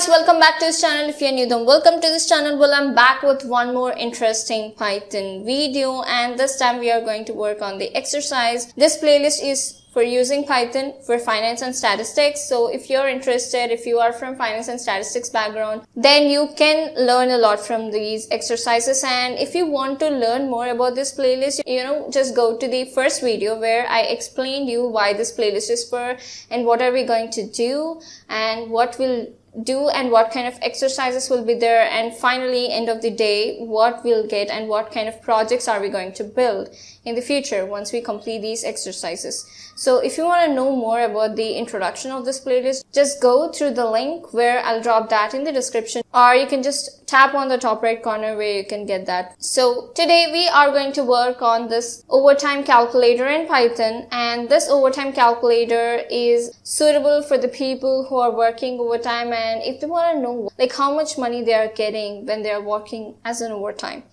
guys, welcome back to this channel. If you're new, then welcome to this channel. Well, I'm back with one more interesting Python video, and this time we are going to work on the exercise. This playlist is for using Python for finance and statistics. So if you're interested, if you are from finance and statistics background, then you can learn a lot from these exercises. And if you want to learn more about this playlist, just go to the first video where I explained you why this playlist is for and what are we going to do and what will do and what kind of exercises will be there, and finally end of the day what we'll get and what kind of projects are we going to build in the future once we complete these exercises. So if you want to know more about the introduction of this playlist, just go through the link where I'll drop that in the description, or you can just tap on the top right corner where you can get that. So today we are going to work on this overtime calculator in Python, and this overtime calculator is suitable for the people who are working overtime and if they want to know like how much money they are getting when they are working as an overtime.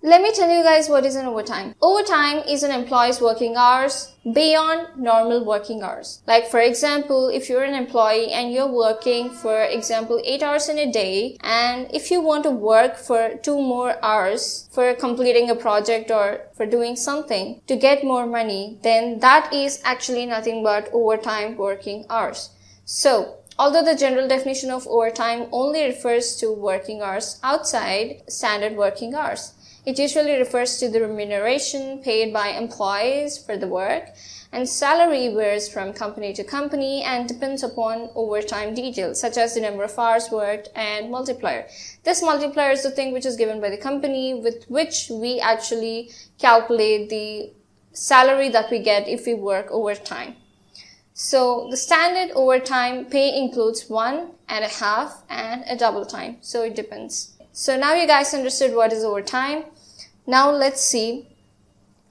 Let me tell you guys what is an overtime. Overtime is an employee's working hours beyond normal working hours. Like for example, if you're an employee and you're working, for example, 8 hours in a day, and if you want to work for 2 more hours for completing a project or for doing something to get more money, then that is actually nothing but overtime working hours. So, although the general definition of overtime only refers to working hours outside standard working hours, it usually refers to the remuneration paid by employees for the work, and salary varies from company to company and depends upon overtime details such as the number of hours worked and multiplier. This multiplier is the thing which is given by the company with which we actually calculate the salary that we get if we work overtime. So the standard overtime pay includes 1.5 and a double time. So it depends. So now you guys understood what is overtime. Now let's see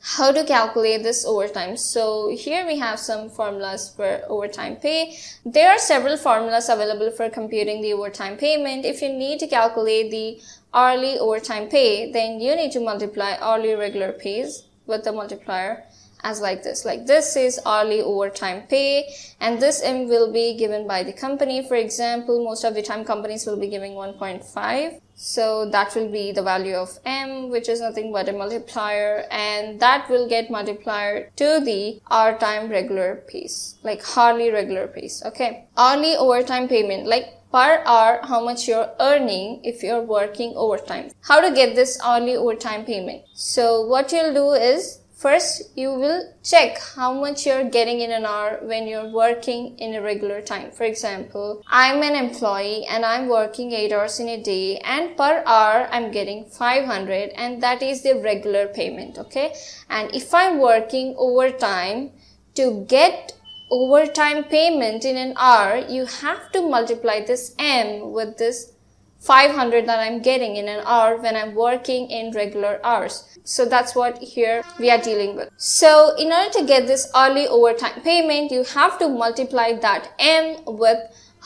how to calculate this overtime. So here we have some formulas for overtime pay. There are several formulas available for computing the overtime payment. If you need to calculate the hourly overtime pay, then you need to multiply hourly regular pays with the multiplier as like this. Like this is hourly overtime pay, and this M will be given by the company. For example, most of the time companies will be giving 1.5. So that will be the value of M, which is nothing but a multiplier, and that will get multiplied to the hour time regular pays, like hourly regular pays. Okay. Hourly overtime payment, like per hour how much you're earning if you're working overtime. How to get this hourly overtime payment? So what you'll do is, first, you will check how much you're getting in an hour when you're working in a regular time. For example, I'm an employee and I'm working 8 hours in a day, and per hour I'm getting 500, and that is the regular payment, okay? And if I'm working overtime, to get overtime payment in an hour, you have to multiply this M with this 500 that I'm getting in an hour when I'm working in regular hours. So that's what here we are dealing with. So in order to get this hourly overtime payment, you have to multiply that M with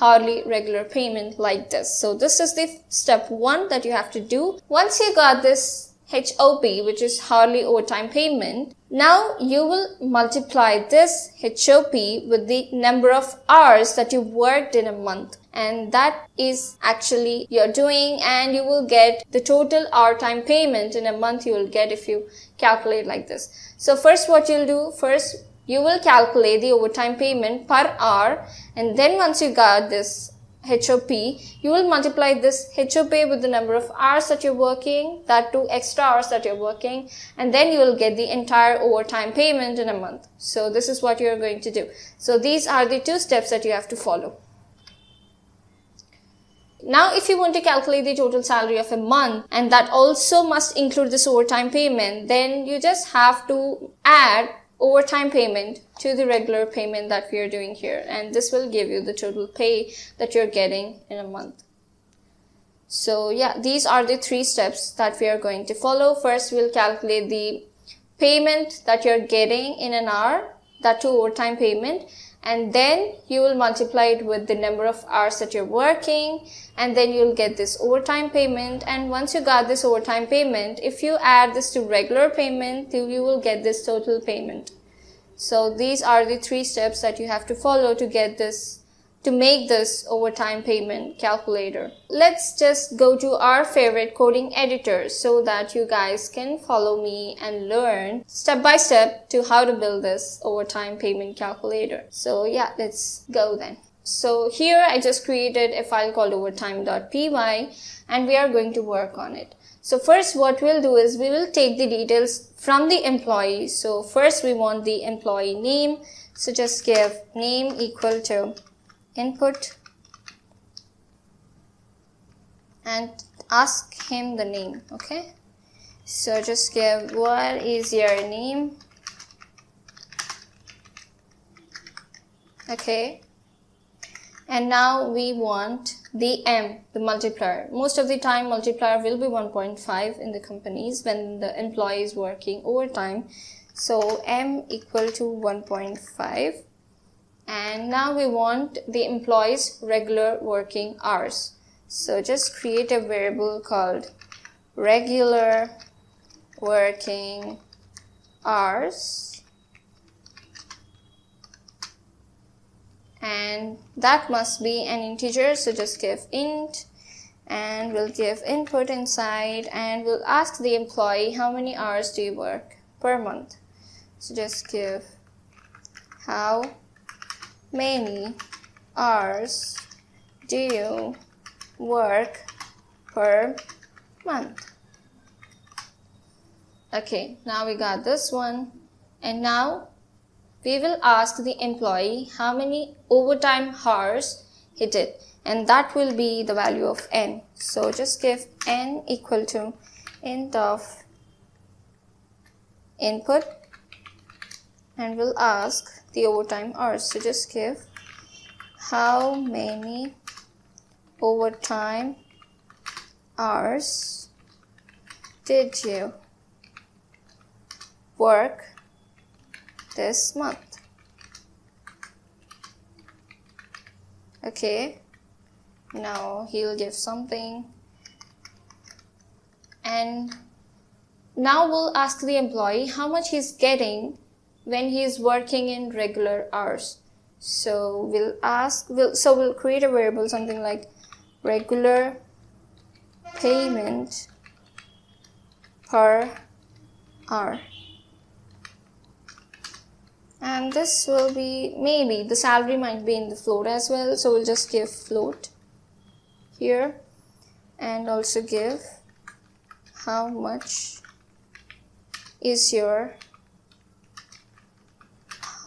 hourly regular payment like this. So this is the step 1 that you have to do. Once you got this HOP, which is hourly overtime payment, now you will multiply this HOP with the number of hours that you worked in a month, and that is actually you're doing, and you will get the total hour time payment in a month you will get if you calculate like this. So first what you'll do, first you will calculate the overtime payment per hour, and then once you got this HOP, you will multiply this HOP with the number of hours that you're working, that 2 extra hours that you're working, and then you will get the entire overtime payment in a month. So this is what you're going to do. So these are the 2 steps that you have to follow. Now if you want to calculate the total salary of a month, and that also must include this overtime payment, then you just have to add overtime payment to the regular payment that we are doing here, and this will give you the total pay that you're getting in a month. So yeah, these are the 3 steps that we are going to follow. First, we'll calculate the payment that you're getting in an hour, that too overtime payment, and then you will multiply it with the number of hours that you're working, and then you'll get this overtime payment. And once you got this overtime payment, if you add this to regular payment, you will get this total payment. So these are the 3 steps that you have to follow to get this to make this overtime payment calculator. Let's just go to our favorite coding editor so that you guys can follow me and learn step by step to how to build this overtime payment calculator. So yeah, let's go then. So here I just created a file called overtime.py and we are going to work on it. So first what we'll do is we will take the details from the employee. So first we want the employee name. So just give name equal to input and ask him the name. Okay, so just give what is your name. Okay, and now we want the M, the multiplier. Most of the time multiplier will be 1.5 in the companies when the employee is working overtime. So M equal to 1.5. And now we want the employee's regular working hours. So just create a variable called regular working hours. And that must be an integer. So just give int and we'll give input inside and we'll ask the employee how many hours do you work per month. So just give how many hours do you work per month. Okay, now we got this one. And now we will ask the employee how many overtime hours he did. And that will be the value of n. So just give n equal to int of input and we'll ask the overtime hours. So just give how many overtime hours did you work this month. Okay, now he'll give something and now we'll ask the employee how much he's getting when he is working in regular hours. So we'll create a variable something like regular payment per hour. And this will be, maybe the salary might be in the float as well. So we'll just give float here and also give how much is your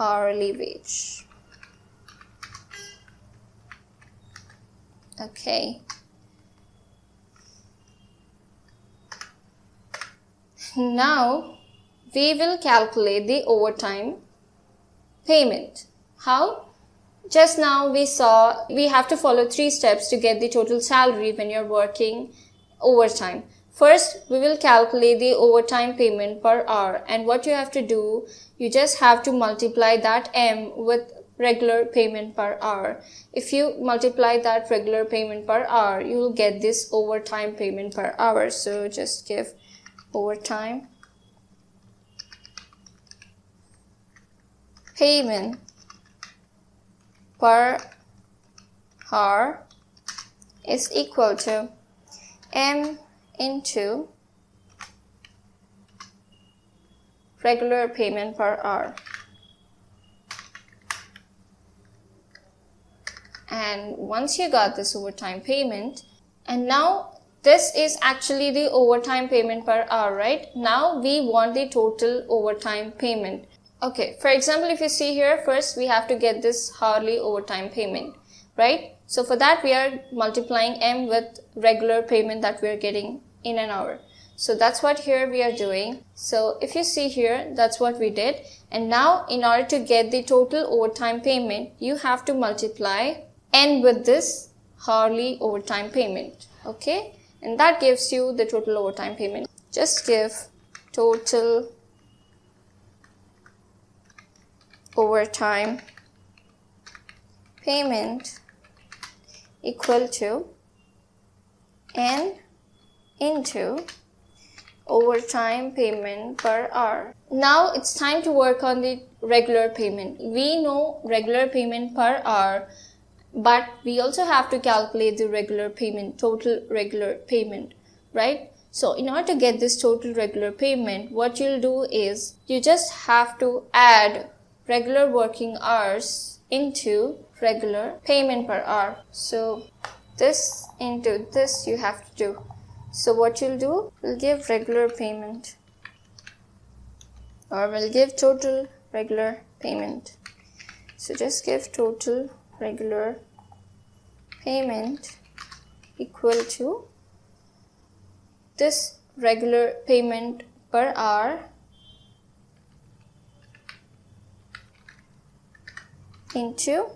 hourly wage. Okay. Now we will calculate the overtime payment. How? Just now we saw we have to follow 3 steps to get the total salary when you're working overtime. First, we will calculate the overtime payment per hour, and what you have to do, you just have to multiply that M with regular payment per hour. If you multiply that regular payment per hour, you will get this overtime payment per hour. So just give overtime payment per hour is equal to M into regular payment per hour. And once you got this overtime payment, and now this is actually the overtime payment per hour, right? Now we want the total overtime payment. Okay, for example, if you see here, first we have to get this hourly overtime payment, right? So for that we are multiplying M with regular payment that we are getting in an hour. So that's what here we are doing. So if you see here, that's what we did. And now in order to get the total overtime payment, you have to multiply N with this hourly overtime payment. Okay, and that gives you the total overtime payment. Just give total overtime payment equal to N into overtime payment per hour. Now it's time to work on the regular payment. We know regular payment per hour but we also have to calculate the regular payment, total regular payment, right? So in order to get this total regular payment, what you'll do is you just have to add regular working hours into regular payment per hour. So this into this you have to do. So what you'll do, we'll give regular payment, or we'll give total regular payment. So just give total regular payment equal to this regular payment per hour into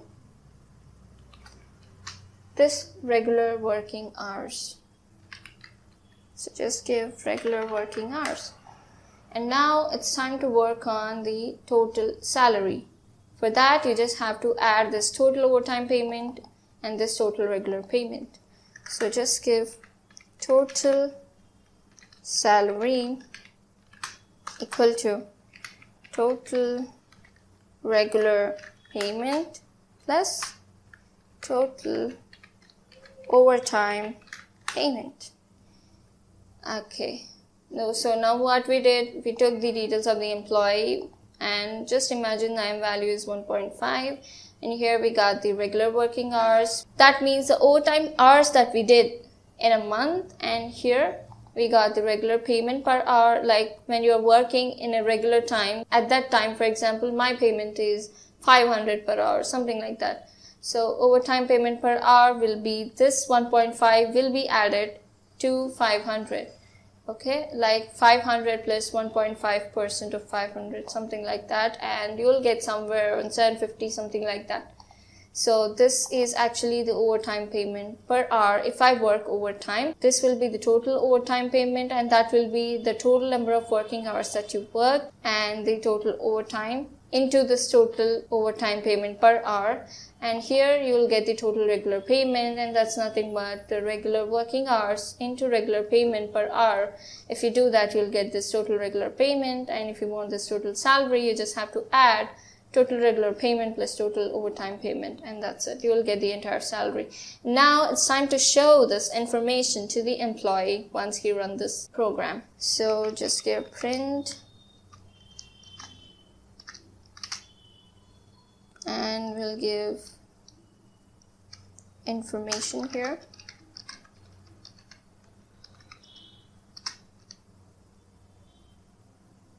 this regular working hours. So just give regular working hours. And now it's time to work on the total salary. For that, you just have to add this total overtime payment and this total regular payment. So just give total salary equal to total regular payment plus total overtime payment. Okay. So now what we did, we took the details of the employee and just imagine the M value is 1.5, and here we got the regular working hours. That means the overtime hours that we did in a month, and here we got the regular payment per hour, like when you are working in a regular time. At that time, for example, my payment is 500 per hour, something like that. So overtime payment per hour will be this 1.5 will be added to 500. Okay, like 500 plus 1.5% of 500, something like that, and you'll get somewhere on 750, something like that. So this is actually the overtime payment per hour. If I work overtime, this will be the total overtime payment, and that will be the total number of working hours that you work and the total overtime into this total overtime payment per hour. And here you will get the total regular payment, and that's nothing but the regular working hours into regular payment per hour. If you do that, you'll get this total regular payment, and if you want this total salary, you just have to add total regular payment plus total overtime payment, and that's it. You will get the entire salary. Now it's time to show this information to the employee once he runs this program. So just give print, and we'll give information here.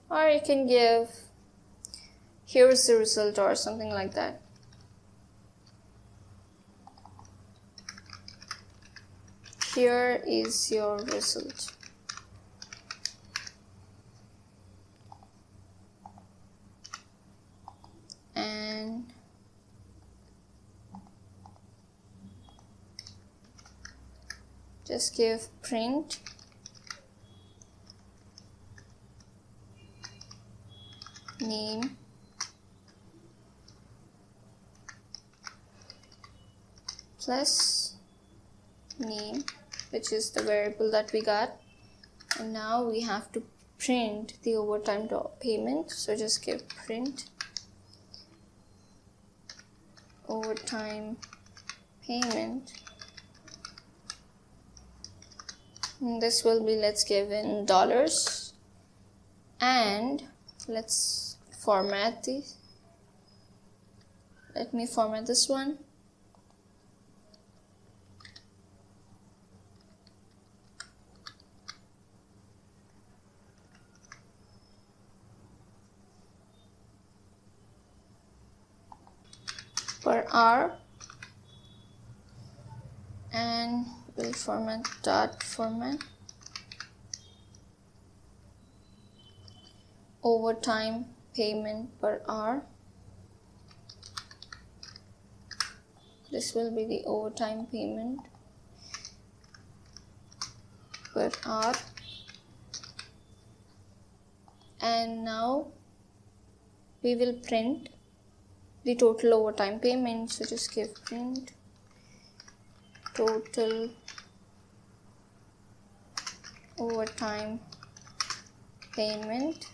Or you can give here's the result or something like that. Here is your result. And just give print name plus name, which is the variable that we got. And now we have to print the overtime payment. So just give print overtime payment. And this will be, let's give in dollars, and let's format these. Let me format this one. Per hour, and we'll format dot format overtime payment per hour. This will be the overtime payment per hour. And now we will print the total overtime payment. So just give print total overtime payment.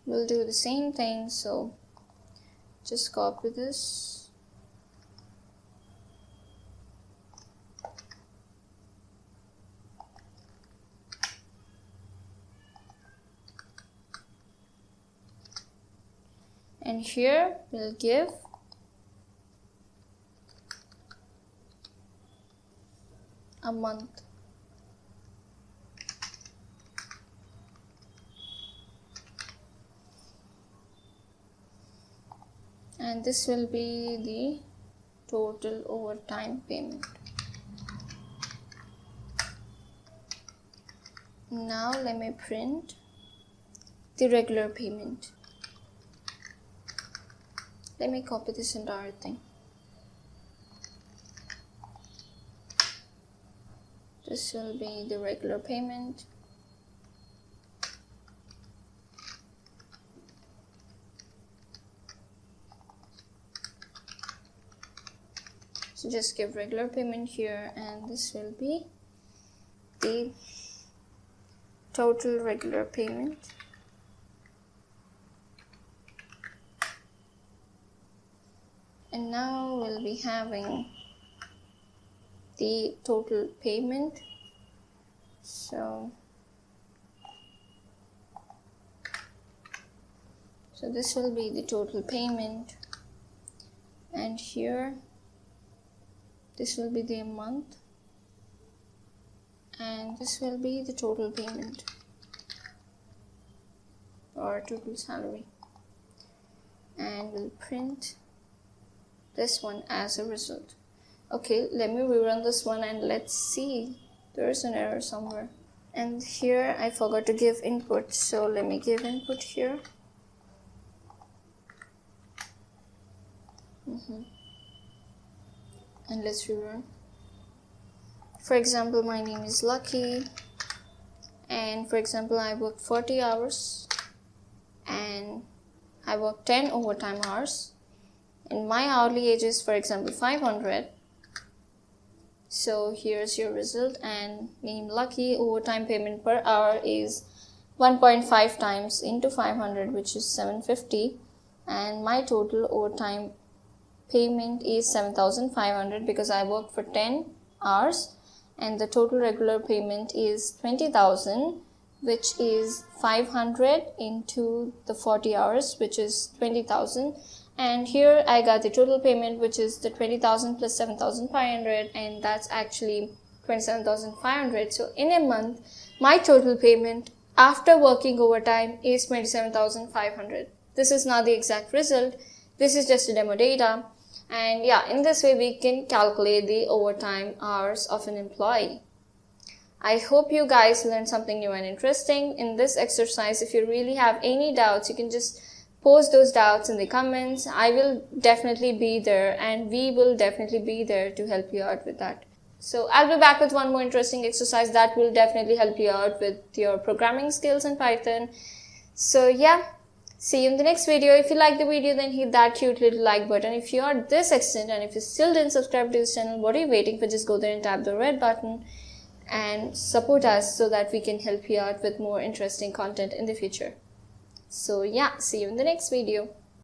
We'll do the same thing. So Just copy this. And here we'll give a month. And this will be the total overtime payment. Now let me print the regular payment. Let me copy this entire thing. This will be the regular payment. So just give regular payment here, and this will be the total regular payment. And now we'll be having the total payment. So this will be the total payment, and here this will be the month, and this will be the total payment or total salary. And we'll print this one as a result. Okay, let me rerun this one and let's see. There's an error somewhere. And here I forgot to give input, so let me give input here. And let's rerun. For example, my name is Lucky, and for example I worked 40 hours and I worked 10 overtime hours, and my hourly wage is, for example, 500. So here's your result, and name Lucky, overtime payment per hour is 1.5 times into 500, which is 750, and my total overtime payment is 7,500 because I worked for 10 hours, and the total regular payment is 20,000, which is 500 into the 40 hours, which is 20,000. And here I got the total payment, which is the 20,000 plus 7,500, and that's actually 27,500. So in a month, my total payment after working overtime is 27,500. This is not the exact result. This is just a demo data. And yeah, in this way we can calculate the overtime hours of an employee. I hope you guys learned something new and interesting in this exercise. If you really have any doubts, you can just post those doubts in the comments. I will definitely be there, and we will definitely be there to help you out with that. So I'll be back with one more interesting exercise that will definitely help you out with your programming skills in Python. So yeah, see you in the next video. If you like the video, then hit that cute little like button. If you are this extent and if you still didn't subscribe to this channel, what are you waiting for? Just go there and tap the red button and support us so that we can help you out with more interesting content in the future. So yeah, see you in the next video.